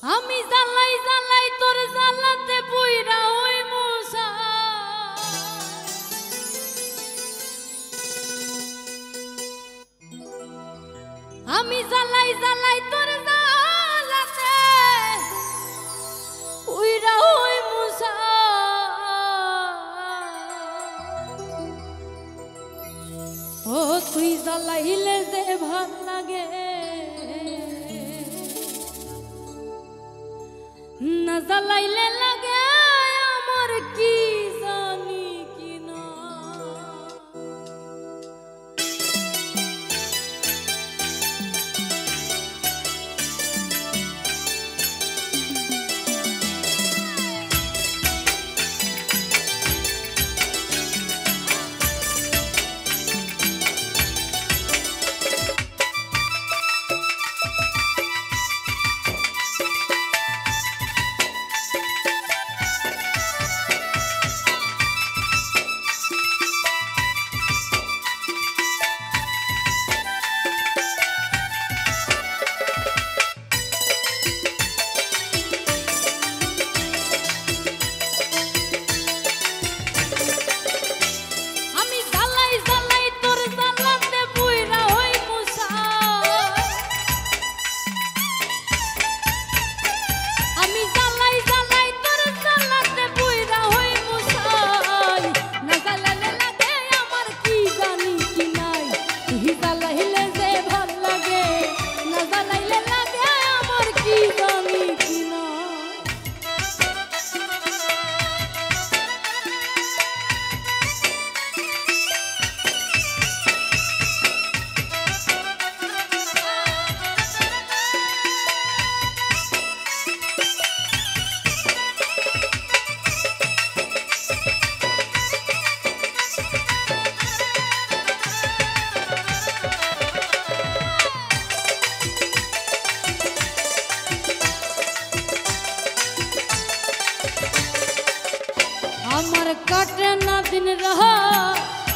আমি জ্বালাই জ্বালাই তোর জ্বালাতে পুইরা ওই মুসা আমি জ্বালাই জ্বালাই তোর জ্বালাতে পুইরা ওই মুসা ও তুই জ্বালাইলে যে ভাল লাগে না জ্বালাইলে লাগে আমার কি জানি কিনা আমার কাটে না দিন রহা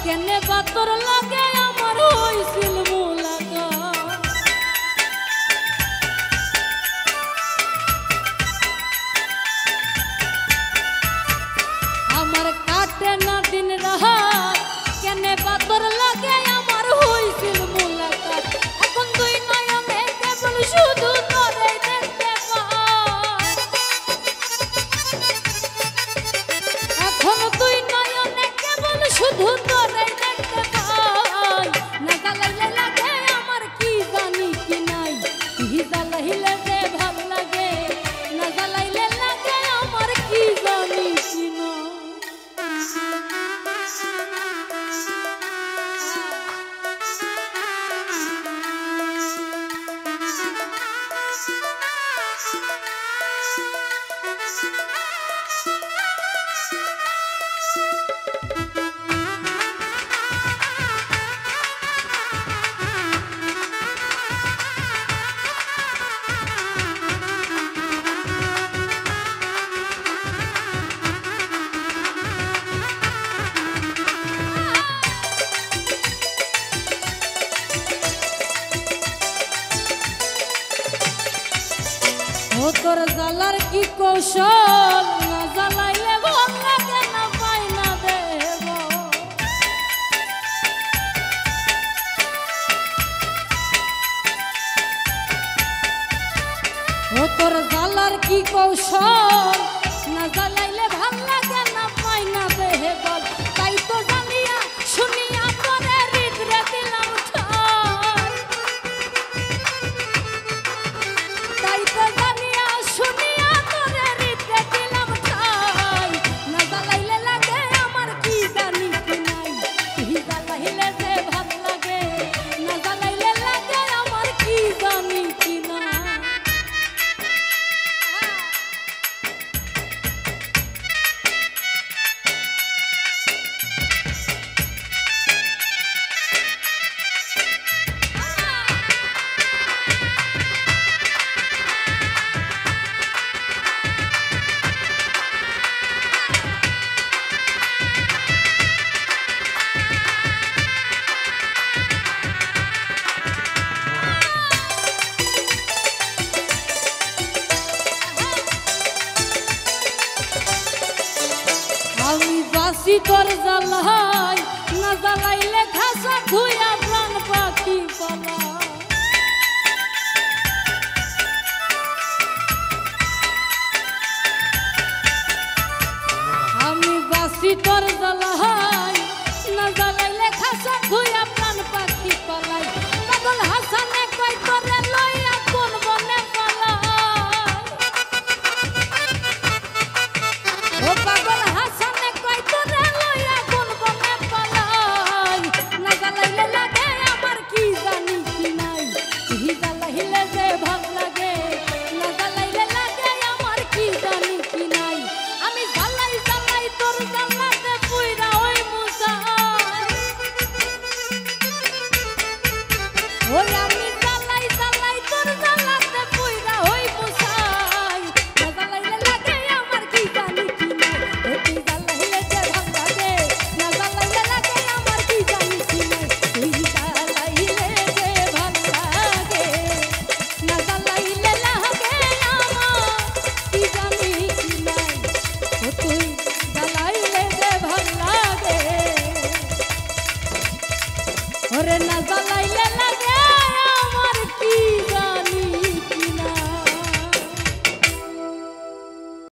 কেনে বাতর লাগে আমার হইছিল মুলাকা আমার কাটে না দিন রহা কেনে বাতর লাগে আমার হইছিল মুলাকা এখন তুই নয়নে কেবল শুধু তোরে দেখতে পাই এখন তুই নয়নে কেবল শুধু তোরে দেখতে পাই না জ্বালাইলে লাগে আমার কি জানি কি নাই তুই জ্বালাইলে যে ভাল লাগে না জ্বালাইলে লাগে আমার কি জানি কি নাই ও তোর জ্বালার কি কৌশল না জ্বালাইলে ভাল লাগে না পাই না দেব ও তোর জ্বালার কি কৌশল না জ্বালাইলে ভাল লাগে না পাই না দেহ বল তাই তো জানিয়া শুনিয়া তোরে হৃদরে দিলাম ঠাই তাই তো জানিয়া শুনিয়া তোরে হৃদরে দিলাম ঠাই না জ্বালাইলে লাগে আমার কি জানি কি নাই তুই জ্বালাইলে যে ভাল লাগে না জ্বালাইলে লাগে আমার কি জানি কি নাই বাসি তোর জ্বালাই না জ্বালাইলে খাসা ধুয়া প্রাণ পাখি পালা আমি বাসি তোর জ্বালাই না জ্বালাইলে খাসা ধুয়া প্রাণ পাখি পালাই পাগল হাসানে কই তোরে লইয়া কোন বনে পালাই ও পাগল হাসানে কই তোরে লইয়া কোন বনে পালাই না জ্বালাইলে লাগে আমার কি জানি কি নাই তুই জ্বালাইলে যে ভাল লাগে না জ্বালাইলে লাগে আমার কি জানি কি নাই আমি জ্বালাই জ্বালাই তোর জ্বালাতে পুইরা ওই মুসা ওই আমি জ্বালাই জ্বালাই তোর জ্বালাতে পুইরা ওই মুসাই না জ্বালাইলে লাগে আমার কি জানি কি নাই তুই জ্বালাইলে যে ভাল লাগে না জ্বালাইলে লাগে আমার কি জানি কি নাই তুই জ্বালাইলে যে ভাল লাগে না জ্বালাইলে লাগে আমার কি জানি কি নাই তুই জ্বালাইলে যে ভাল লাগে ওরে